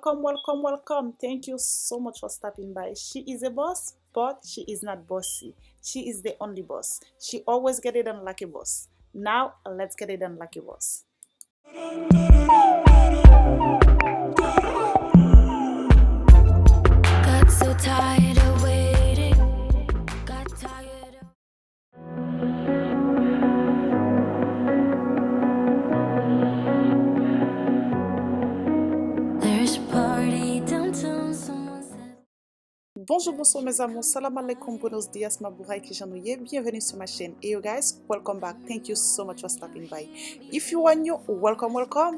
welcome. Thank you so much for stopping by. She is a boss, but she is not bossy. She is the only boss. She always get it done like a boss. Now, let's get it done like a boss. Got so tired of waiting. Got tired of There's a party downtown, someone said. Bonjour mes amours, salam alaikum, buenos dias, mabuhay kijanouye, bienvenue sur ma chaîne. Hey you guys, welcome back. Thank you so much for stopping by. If you are new, welcome.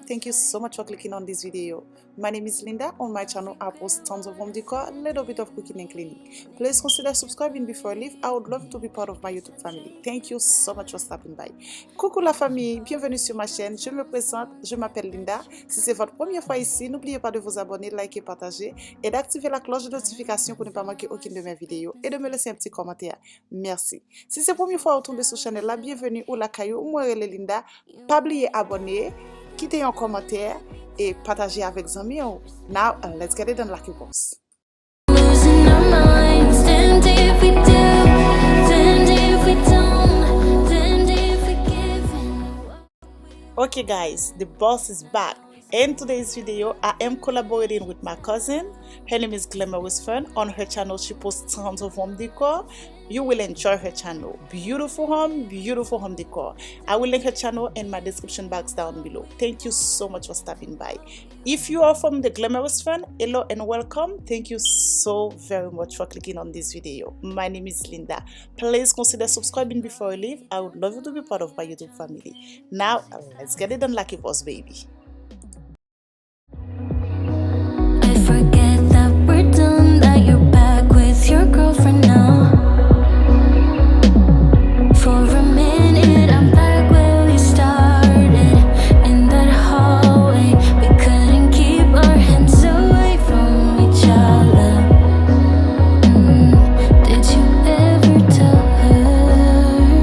Thank you so much for clicking on this video. My name is Linda. On my channel, I post tons of home decor, a little bit of cooking and cleaning. Please consider subscribing before I leave. I would love to be part of my YouTube family. Thank you so much for stopping by. Coucou la famille, bienvenue sur ma chaîne. Je me présente, je m'appelle Linda. Si c'est votre première fois ici, n'oubliez pas de vous abonner, liker, partager et d'activer la cloche de notification pour ne pas manquer aucune de mes vidéos et de me laisser un petit commentaire. Merci. Si c'est la première fois que vous tombez sur la chaîne, là, bienvenue ou la caillou, moi c'est Linda. Pas oublier abonner, quitter un commentaire et partager avec vos amis. Now, let's get it done like a boss. Losing our minds, damned if we do, damned if we don't, damned if we give in. Okay guys, the boss is back. In today's video, I am collaborating with my cousin. Her name is Glam. On her channel, she posts tons of home decor. You will enjoy her channel. Beautiful home decor. I will link her channel in my description box down below. Thank you so much for stopping by. If you are from the Glamorous fan, hello and welcome. Thank you so very much for clicking on this video. My name is Linda. Please consider subscribing before I leave. I would love you to be part of my YouTube family. Now, let's get it done like a boss, baby. I forget that we're done, that you're back with your girlfriend now. For a minute, I'm back where we started, in that hallway. We couldn't keep our hands away from each other. Did you ever tell her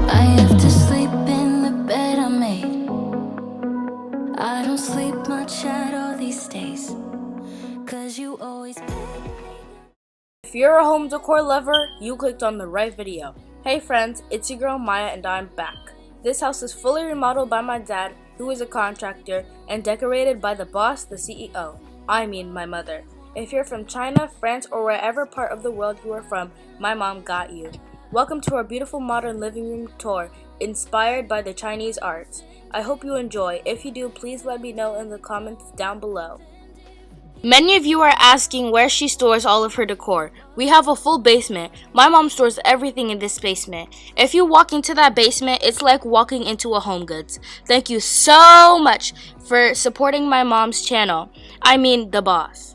I have to sleep in the bed I made? I don't sleep much at all these days, 'cause you always If you're a home decor lover, you clicked on the right video. Hey friends, it's your girl Maya and I'm back. This house is fully remodeled by my dad, who is a contractor, and decorated by the boss, the CEO. I mean my mother. If you're from China, France, or wherever part of the world you are from, my mom got you. Welcome to our beautiful modern living room tour, inspired by the Chinese arts. I hope you enjoy. If you do, please let me know in the comments down below. Many of you are asking where she stores all of her decor. We have a full basement. My mom stores everything in this basement. If you walk into that basement, it's like walking into a Home Goods. Thank you so much for supporting my mom's channel. I mean, the boss.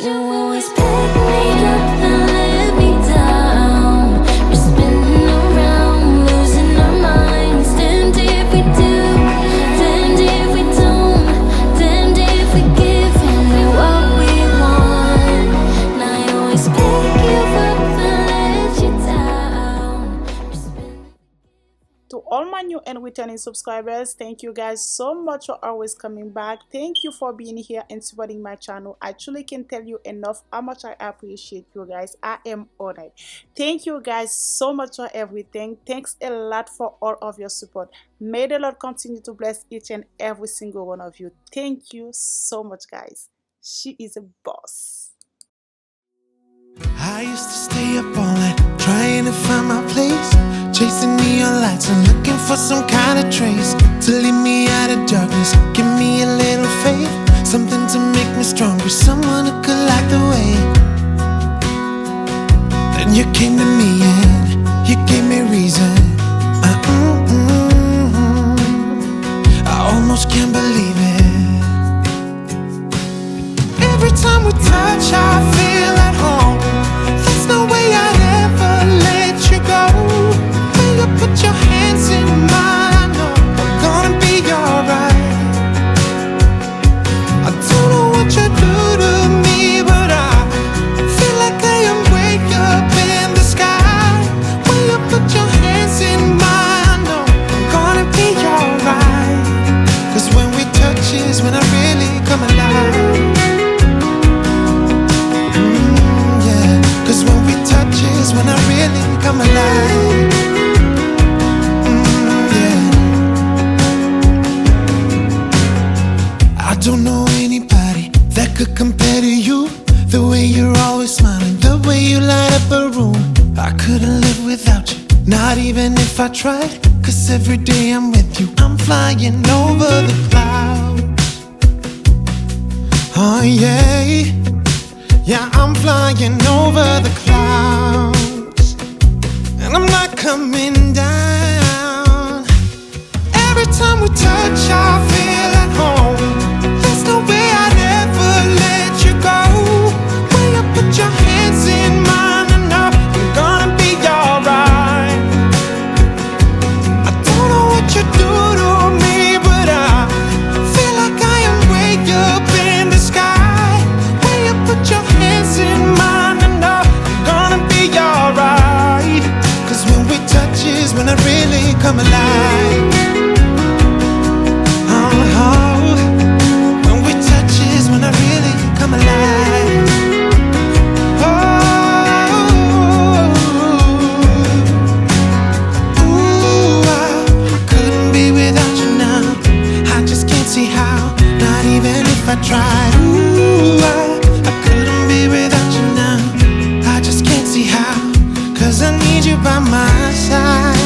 You always pick me up and let me down. We're spinning around, losing our minds. Damned if we do, damned if we don't, damned if we give in what we want. Now you always pick you up and let you down. We're spinning. To all my new and returning subscribers, thank you guys so much for always coming back. Thank you for being here and supporting my channel. I truly can't tell you enough how much I appreciate you guys. I am honored. Thank you guys so much for everything. Thanks a lot for all of your support. May the Lord continue to bless each and every single one of you. Thank you so much, guys. She is a boss. I used to stay up all night trying to find my place, chasing neon lights and looking for some kind of trace to lead me out of darkness. Give me a little faith, something to make me stronger, someone who could light the way. Then you came to me and you gave me reason. I almost can't believe it. Every time we touch, I feel at home. There's no way I'd ever let you go. When you put your hands in mine, I know I'm gonna be alright. I don't know what you do to me, but I feel like I am way up in the sky. When you put your hands in mine, I know I'm gonna be alright. 'Cause come alive. Yeah. I don't know anybody that could compare to you. The way you're always smiling, the way you light up a room. I couldn't live without you, not even if I tried. Cause every day I'm with you, I'm flying over the clouds. Oh yeah, yeah, I'm flying over the clouds. And I'm not coming down. Every time we touch, I feel at home. There's no way I'd ever let you go. When you put your hands in mine, I know I'm gonna be alright. I don't know what you do to me, but I feel like I am way up in the sky. When you put your hands in mine, I know I'm gonna be alright. Cause when we touch is when I really come alive. When we touch is when I really come alive. I couldn't be without you now. I just can't see how, not even if I tried. I couldn't be without you now. I just can't see how, cause I need you by my side.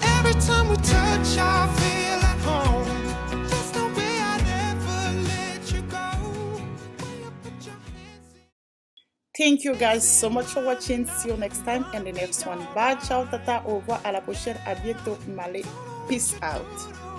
Every time we touch, I feel at home. There's no way I'd ever let you go. When you put your hands in. Thank you guys so much for watching. See you next time in the next one. Bye, ciao, tata, au revoir, à la prochaine, à bientôt, Malé. Peace out.